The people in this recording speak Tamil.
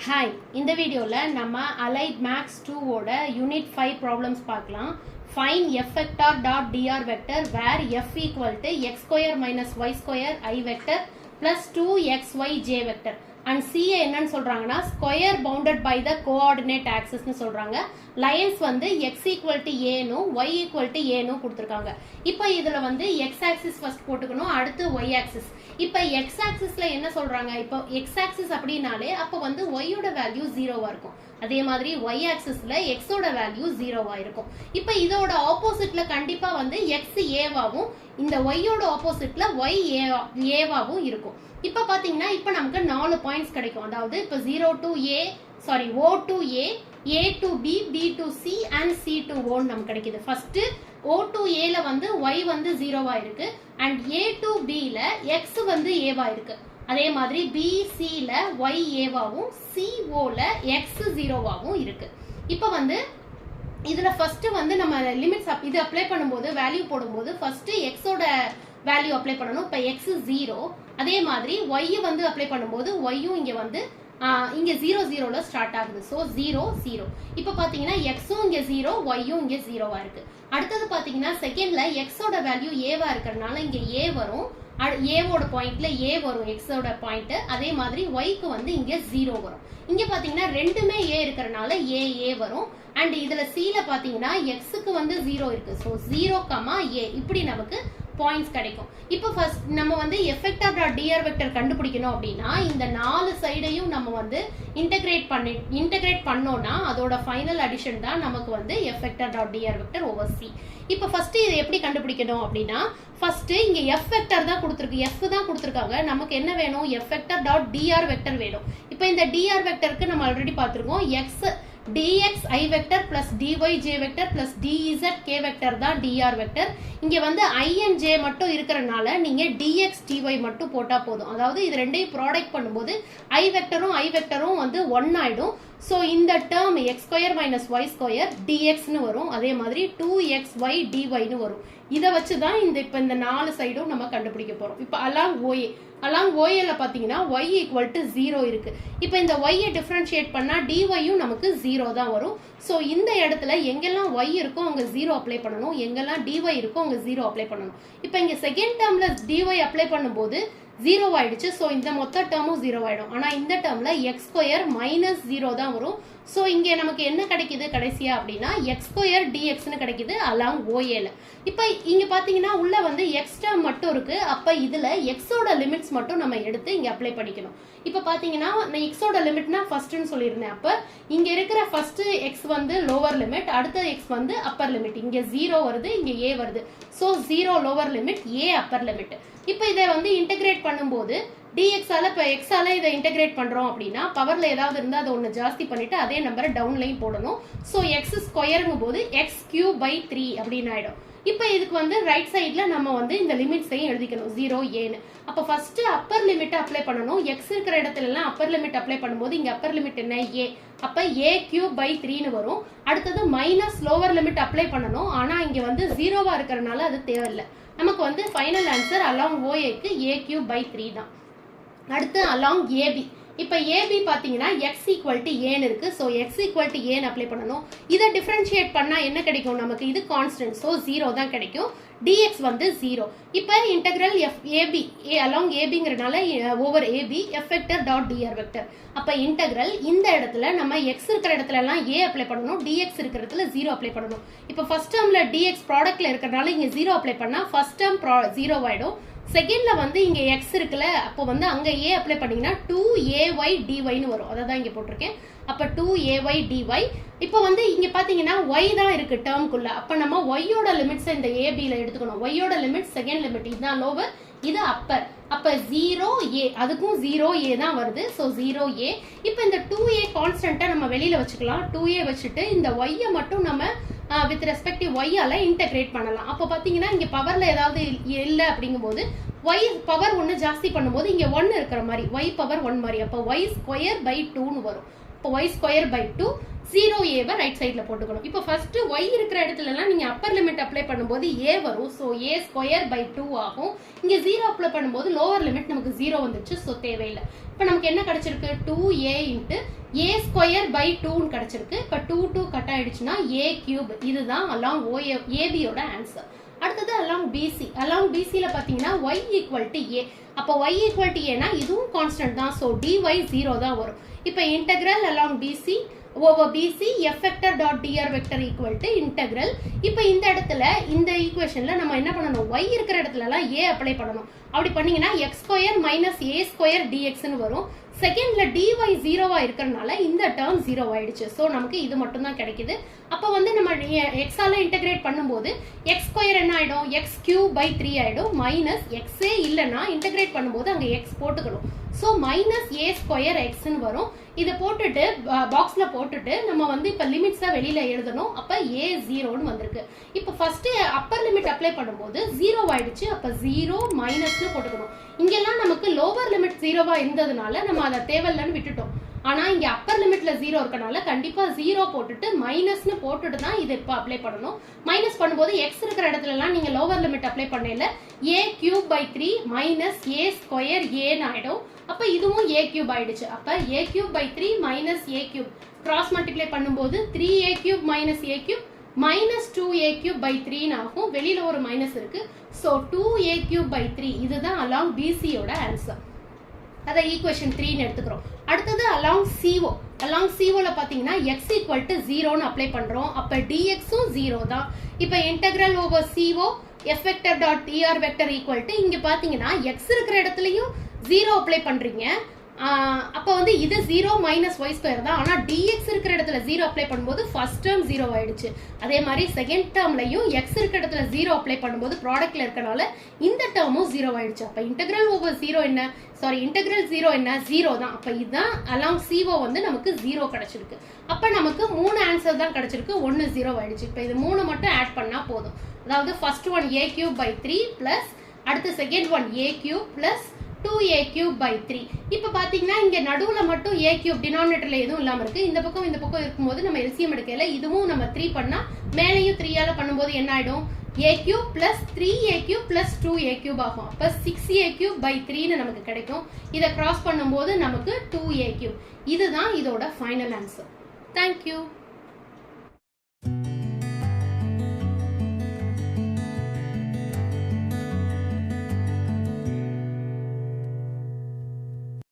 Hi, இந்த வீடியோல நம்ம Allied Max 2 ஓட Unit 5 problems பார்க்கலாம். Find f vector dot dr vector where f equal to x square minus y square I vector plus 2xyj vector and c என்னன்னு சொல்றாங்கன்னா square bounded by the coordinate axis னு சொல்றாங்க. lines வந்து x equal to a னும் y equal to a னும் கொடுத்திருக்காங்க. இப்போ இதுல வந்து x axis first போட்டுக்கணும், அடுத்து y axis. இப்போ x axisல என்ன சொல்றாங்க? இப்போ x axis அப்படினாலே அப்ப வந்து y ஓட வேல்யூ 0வா இருக்கும். அதே மாதிரி y axisல x ஓட வேல்யூ 0வா இருக்கும். இப்போ இதோட ஆப்போசிட்ல கண்டிப்பா வந்து x a-வாவும் இந்த y ஓட ஆப்போசிட்ல y a-வாவும் இருக்கும். இப்போ பாத்தீங்கன்னா இப்போ நமக்கு 4 பாயிண்ட்ஸ் கிடைக்கும். அதாவது இப்போ 0 to a O to a, a to b, b to c and c to o நமக்கு கிடைக்குது. ஃபர்ஸ்ட் o to a ல வந்து y வந்து 0வா இருக்கு and a to b ல x வந்து a-வா இருக்கு. அதே மாதிரி b c ல y a-வாவும் c o ல x 0வாவும் இருக்கு. இப்போ வந்து இதுல ஃபர்ஸ்ட் வந்து நம்ம லிமிட்ஸ் இது அப்ளை பண்ணும்போது வேல்யூ போடும்போது ஃபர்ஸ்ட் x ஓட வேல்யூ அப்ளை பண்ணனும். இப்போ x 0, அதே மாதிரி y வந்து அப்ளை பண்ணும்போது y யும் இங்க வந்து இங்க 0 0ல ஸ்டார்ட் ஆகுது. சோ 0 0. இப்போ பாத்தீங்கன்னா x ம் இங்க 0, y யும் இங்க 0வா இருக்கு. அடுத்து பாத்தீங்கன்னா செகண்ட்ல x ஓட வேல்யூ a-வா இருக்கறனால இங்க a வரும். a ஓட பாயிண்ட்ல a வரும், x ஓட பாயிண்ட். அதே மாதிரி y க்கு வந்து இங்க 0 வரும். இங்க பாத்தீங்கன்னா ரெண்டுமே a இருக்கறனால a வரும். அண்ட் இதுல c ல பாத்தீங்கன்னா x க்கு வந்து 0 இருக்கு. சோ 0, a இப்படி நமக்கு பாயிண்ட்ஸ் கிடைக்கும். இப்போ ஃபர்ஸ்ட் நம்ம வந்து f vector dot dr vector கண்டுபிடிக்கணும் அப்படினா இந்த நாலு சைடையும் நம்ம வந்து இன்டகிரேட் பண்ணோம்னா அதோட ஃபைனல் அடிஷன் தான் நமக்கு வந்து f vector dot dr vector over c. இப்போ ஃபர்ஸ்ட் இதை எப்படி கண்டுபிடிக்கணும் அப்படினா ஃபர்ஸ்ட் இங்க f vector தான் கொடுத்திருக்கு, f தான் கொடுத்திருக்காங்க. நமக்கு என்ன வேணும்? f vector dot dr vector வேணும். இப்போ இந்த dr vectorக்கு நம்ம ஆல்ரெடி பார்த்திருக்கோம். x dx I vector plus dy j vector plus dz k vector தான் dr vector. இங்க வந்து I and j மட்டும் இருக்கறனால நீங்க dx dy மட்டும் போட்டா போதும். அதாவது இது ரெண்டையும் ப்ராடக்ட் பண்ணும்போது I vectorம் வந்து 1 ஆயிடும். சோ இந்த term x square minus y square dx னு வரும். அதே மாதிரி 2xy dy னு வரும். இத வச்சு தான் இப்ப இந்த நாலு சைடும் நம்ம கண்டுபிடிக்க போறோம். இப்போ along OA ல பாத்தீங்கன்னா y equal to 0 இருக்கு. இப்போ இந்த y ஐ டிஃபரன்ஷியேட் பண்ணா dy யும் நமக்கு 0 தான் வரும். சோ இந்த இடத்துல எங்கெல்லாம் y இருக்கோ அங்க 0 அப்ளை பண்ணனும், எங்கெல்லாம் dy இருக்கோ அங்க 0 அப்ளை பண்ணனும். இப்போ இங்க செகண்ட் டேர்ம்ல dy அப்ளை பண்ணும்போது 0 ஆயிடுச்சு. சோ இந்த மொத்த டேர்மும் 0 ஆயிடும். ஆனா இந்த டேர்ம்ல x ஸ்கொயர் மைனஸ் 0 தான் வரும். சோ இங்க நமக்கு என்ன கிடைக்குது கடைசியா அப்படினா x ஸ்கொயர் dx னு கிடைக்குது along OA ல. இப்போ இங்க பாத்தீங்கன்னா உள்ள வந்து x டேர்ம் மட்டும் இருக்கு. அப்ப இதுல x ஓட லிமிட்ஸ் மட்டும் நம்ம எடுத்து இங்க அப்ளை பண்ணிக்கணும். இப்போ பாத்தீங்கன்னா நான் x ஓட லிமிட்னா ஃபர்ஸ்ட்னு சொல்லிருந்தேன். அப்ப இங்க இருக்கிற ஃபர்ஸ்ட் x வந்து லோவர் லிமிட், அடுத்த x வந்து அப்பர் லிமிட். இங்க 0 வருது, இங்க a வருது. So 0 lower limit, a upper limit. இப்போ இதை வந்து இன்டகிரேட் பண்ணும்போது dx ஆல இப்போ x ஆல இதை இன்டகிரேட் பண்றோம் அப்படின்னா பவர்ல ஏதாவது இருந்தா அதை ஒன்னு ஜாஸ்தி பண்ணிட்டு அதே நம்பரை டவுன் லைன் போடணும். சோ x ஸ்கொயர்ங்கும் போது x cube by 3 அப்படின்னு ஆயிடும். இப்போ இதுக்கு வந்து ரைட் சைடுல நம்ம வந்து இந்த லிமிட்ஸையும் எழுதிக்கணும் 0 a னு. அப்ப ஃபர்ஸ்ட் அப்பர் லிமிட் அப்ளை பண்ணனும். x இருக்கிற இடத்துல எல்லாம் அப்பர் லிமிட் அப்ளை பண்ணும்போது இங்க அப்பர் லிமிட் என்ன a. அப்ப a cube by 3 னு வரும். அடுத்து மைனஸ் லோவர் லிமிட் அப்ளை பண்ணனும். ஆனா இங்க வந்து 0வா இருக்கறனால அது தேவையில்லை. நமக்கு வந்து ஃபைனல் ஆன்சர் along OA க்கு a cube by 3 தான். அடுத்து along AB. இப்போ AB பாத்தீங்கன்னா x equal to a னு இருக்கு. So x equal to a னு அப்ளை பண்ணனும். இத டிஃபரன்ஷியேட் பண்ணா என்ன கிடைக்கும்? நமக்கு இது கான்ஸ்டன்ட். சோ 0 தான் கிடைக்கும். dx வந்து 0. இப்போ இன்டெகிரல் AB along ABங்கறனால over AB f vector dot dr vector. அப்ப இன்டெகிரல் இந்த இடத்துல நம்ம x இருக்கிற இடத்துல எல்லாம் a அப்ளை பண்ணனும், dx இருக்கிற இடத்துல 0 அப்ளை பண்ணனும். இப்போ ஃபர்ஸ்ட் டேர்ம்ல dx ப்ராடக்ட்ல இருக்கறனால இங்க 0 அப்ளை பண்ணா ஃபர்ஸ்ட் டேர்ம் 0 ஆயிடும். செகண்ட்ல வந்து இங்க x இருக்குல, அப்போ வந்து அங்க a அப்ளை பண்ணீங்கன்னா 2ay dy னு வரும். அத தான் இங்க போட்டுருக்கேன். அப்ப 2ay dy. இப்போ வந்து இங்க பாத்தீங்கன்னா y தான் இருக்கு டேர்ம்க்குள்ள. அப்ப நம்ம y ஓட லிமிட்ஸ் இந்த ab ல எடுத்துக்கணும். y ஓட லிமிட் செகண்ட் லிமிட் இதுதான் லோவர், இது அப்பர். அப்ப 0a அதுக்கும் 0a தான் வருது. So 0a. இப்போ இந்த 2a கான்ஸ்டன்ட்டா நம்ம வெளியில வச்சுக்கலாம். 2a வச்சிட்டு இந்த y ஐ மட்டும் நம்ம வித் ரெஸ்பெக்டிவ் y ஆல இன்டகிரேட் பண்ணலாம். அப்ப பாத்தீங்கன்னா இங்க பவர்ல ஏதாவது இல்ல அப்படிங்கும்போது y பவர் 1 ஜாஸ்தி பண்ணும்போது இங்க 1 இருக்கிற மாதிரி y பவர் 1 மாதிரி. அப்ப y ஸ்கொயர் பை 2 னு வரும். இப்போ y square by 2 0a right சைட்ல போட்டுக்கணும். இப்போ ஃபர்ஸ்ட் y இருக்கிற இடத்துலலாம் நீங்க அப்பர் லிமிட் அப்ளை பண்ணும்போது a வரும். ஸோ a ஸ்கொயர் பை 2 ஆகும். இங்க 0 அப்ளை பண்ணும்போது லோவர் லிமிட் நமக்கு 0 வந்துச்சு. ஸோ தேவையில்லை. இப்போ நமக்கு என்ன கிடைச்சிருக்கு 2a into a square by 2 கிடைச்சிருக்கு. இப்போ 2 கட் ஆயிடுச்சுன்னா a கியூப். இதுதான் அலாங் ABயோட ஆன்சர். அடுத்தது அலாங் BC. அலாங் BCல பாத்தீங்கன்னா y ஈக்குவல் டு a. அப்போ y ஈக்குவல் டு a இதுவும் கான்ஸ்டன்ட் தான். ஸோ dy 0 தான் வரும். இப்போ integral along BC over BC f vector dot dr vector equal to integral. இப்போ இந்த இடத்துல இந்த ஈக்குவேஷன்ல நம்ம என்ன பண்ணணும், y இருக்கிற இடத்துலலாம் a அப்ளை பண்ணணும். அப்படி பண்ணீங்கன்னா x square minus a square dxன்னு வரும். செகண்ட்ல dy 0வா இருக்கிறதுனால இந்த டேர்ம் 0 ஆயிடுச்சு. ஸோ நமக்கு இது மட்டும் தான் கிடைக்குது. அப்போ வந்து நம்ம x ஆல இன்டெகிரேட் பண்ணும்போது x ஸ்கொயர் என்ன ஆயிடும், x கியூப் பை 3 ஆயிடும். மைனஸ் எக்ஸே இல்லைன்னா இன்டெகிரேட் பண்ணும்போது அங்கே x போட்டுக்கணும். ஸோ மைனஸ் a ஸ்கொயர் எக்ஸ்ன்னு வரும். இதை போட்டுட்டு பாக்ஸ்ல போட்டுட்டு நம்ம வந்து இப்போ லிமிட்ஸா வெளியில எழுதணும். அப்ப a 0ன்னு வந்திருக்கு. இப்போ ஃபர்ஸ்ட் அப்பர் லிமிட் அப்ளை பண்ணும்போது 0 ஆயிடுச்சு. அப்ப 0 மைனஸ்னு போட்டுக்கணும். இங்கெல்லாம் நமக்கு லோவர் லிமிட் 0வா இருந்ததுனால நம்ம அதை தேவையில்லைன்னு விட்டுட்டோம். ஆனா இங்க அப்பர் லிமிட்ல 0 இருக்கனால கண்டிப்பா 0 போட்டுட்டு மைனஸ்னு போட்டுட்டு தான் இதை இப்போ அப்ளை பண்ணணும். மைனஸ் பண்ணும்போது x இருக்கிற இடத்துல எல்லாம் நீங்க லோவர் லிமிட் அப்ளை பண்ணல a cube by 3 minus a square ஏன்னு ஆயிடும். அப்ப இதுவும் a கியூப் ஆயிடுச்சு. அப்ப a cube by 3 minus a cube cross multiply பண்ணும்போது 3a cube minus a cube minus 2a cube by 3 ஆகும். வெளியில ஒரு மைனஸ் இருக்கு. ஸோ 2a கியூப் பை 3 இதுதான் அலாங் BCயோட ஆன்சர். அதை ஈக்குவேஷன் 3ன்னு எடுத்துக்கிறோம். அடுத்தது அலாங் CO. அலாங் COல பாத்தீங்கன்னா x ஈக்குவல் டு 0ன்னு அப்ளை பண்றோம். அப்ப dxும் 0 தான். இப்போ integral over CO f vector dot dr vector equal to இங்க பாத்தீங்கன்னா x இருக்கிற இடத்துலயும் 0 அப்ளை பண்றீங்க. அப்போ வந்து இது 0 மைனஸ் y ஸ்கொயர் தான். ஆனா dx இருக்கிற இடத்துல 0 அப்ளை பண்ணும்போது ஃபர்ஸ்ட் டேர்ம் 0 ஆயிடுச்சு. அதே மாதிரி செகண்ட் டேர்ம்லயும் x இருக்கிற இடத்துல 0 அப்ளை பண்ணும்போது ப்ராடக்ட்ல இருக்கனால இந்த டேர்மும் 0 ஆயிடுச்சு. அப்ப இன்டெகிரல் ஓவர் 0 என்ன, சாரி இன்டெகிரல் 0 என்ன, 0 தான். அப்ப இதுதான் அலாங் CO வந்து நமக்கு 0 கிடைச்சிருக்கு. அப்ப நமக்கு 3 ஆன்சர் தான் கிடைச்சிருக்கு. 1 0 ஆயிடுச்சு. இப்போ இது 3 மட்டும் ஆட் பண்ணா போதும். அதாவது first one a cube by 3 plus அடுத்து second one a cube plus 2a cube by 3. இப்போ பாத்தீங்கன்னா இங்க நடுவுல மட்டும் a கியூப் டினாமினேட்டர்ல எதுவும் இல்லாம இருக்கு. இந்த பக்கம் இருக்கும்போது நம்ம எல்சிஎம் எடுக்கல. இதுவும் நம்ம 3 பண்ணா மேலையும் 3ஆல பண்ணும்போது என்ன ஆயிடும், a cube plus 3a cube plus 2a cube ஆகும். அப்ப 6a கியூப் பை 3ன்னு நமக்கு கிடைக்கும். இதை கிராஸ் பண்ணும்போது நமக்கு 2a கியூப். இதுதான் இதோட ஃபைனல் ஆன்சர். தேங்க்யூ.